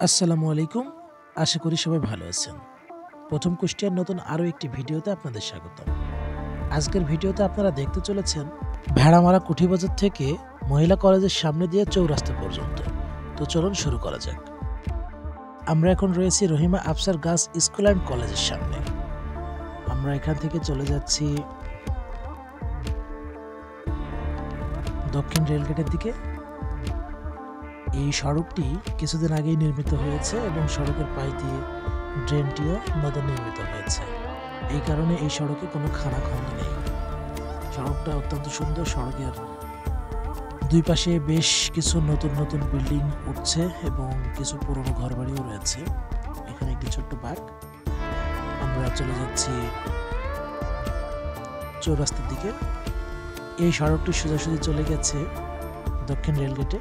আসসালামু আলাইকুম। আশা করি সবাই ভালো আছেন। প্রথম কুষ্টিয়ার নতুন আরও একটি ভিডিওতে আপনাদের স্বাগতম। আজকের ভিডিওতে আপনারা দেখতে চলেছেন ভেড়ামারা কুঠিবাজার থেকে মহিলা কলেজের সামনে দিয়ে চৌরাস্তা পর্যন্ত। তো চলুন শুরু করা যাক। আমরা এখন রয়েছি Rahima Afsar girls school and কলেজের সামনে। আমরা এখান থেকে চলে যাচ্ছি দক্ষিণ রেলগেটের দিকে। এই সড়কটি কিছুদিন আগেই নির্মিত হয়েছে এবং সড়কের পাশ দিয়ে ড্রেনটিও নতুন নির্মিত হয়েছে। এই কারণে এই সড়কে কোনো খানাখন্দ নেই। সড়কটা অত্যন্ত সুন্দর। সড়কের দুই পাশে বেশ কিছু নতুন নতুন বিল্ডিং উঠছে এবং কিছু পুরনো ঘরবাড়িও রয়েছে। এখানে একটি ছোট্ট পার্ক। আমরা চলে যাচ্ছি চৌরাস্তার দিকে। এই সড়কটি সোজাসুজি চলে গেছে দক্ষিণ রেলগেটে,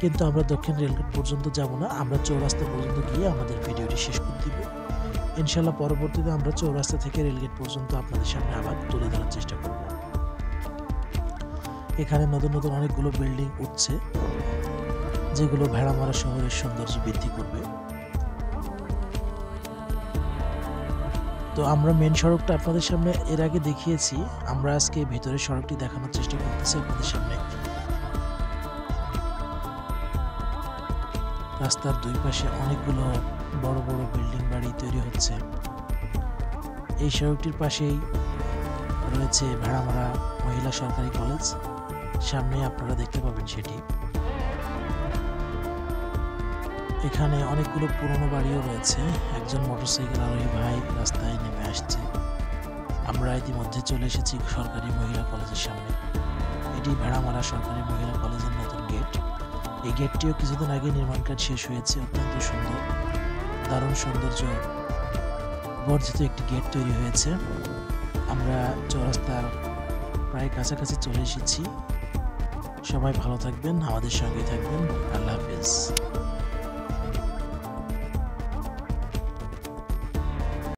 কিন্তু আমরা দক্ষিণ রেলগেট পর্যন্ত যাব না। আমরা চৌরাস্তা পর্যন্ত গিয়ে আমাদের ভিডিওটি শেষ করে দিব। ইনশাল্লাহ পরবর্তীতে আমরা চৌরাস্তা থেকে রেলগেট পর্যন্ত আপনাদের সামনে আবার তুলে ধরার চেষ্টা করব। এখানে নতুন নতুন অনেকগুলো বিল্ডিং উঠছে, যেগুলো ভেড়ামারা শহরের সৌন্দর্য বৃদ্ধি করবে। তো আমরা মেন সড়কটা আপনাদের সামনে এর আগে দেখিয়েছি। আমরা আজকে ভিতরের সড়কটি দেখানোর চেষ্টা করতেছি আপনাদের সামনে। রাস্তার দুই পাশে অনেকগুলো বড় বড় বিল্ডিং বাড়ি তৈরি হচ্ছে। এই সড়কটির পাশেই রয়েছে ভেড়ামারা মহিলা সরকারি কলেজ। সামনে আপনারা দেখতে পাবেন সেটি। এখানে অনেকগুলো পুরনো বাড়িও রয়েছে। একজন মোটরসাইকেল আরোহী ভাই রাস্তায় নেমে আসছে। আমরা ইতিমধ্যে চলে এসেছি সরকারি মহিলা কলেজের সামনে। এটি ভেড়ামারা সরকারি মহিলা কলেজের নতুন গেট। এই গেটটিও কিছুদিন আগে নির্মাণ কাজ শেষ হয়েছে। অত্যন্ত সুন্দর, দারুণ সৌন্দর্য বর্ধিত একটি গেট তৈরি হয়েছে। আমরা চৌরাস্তার প্রায় কাছাকাছি চলে এসেছি। সবাই ভালো থাকবেন, আমাদের সঙ্গেই থাকবেন। আল্লাহ হাফেজ।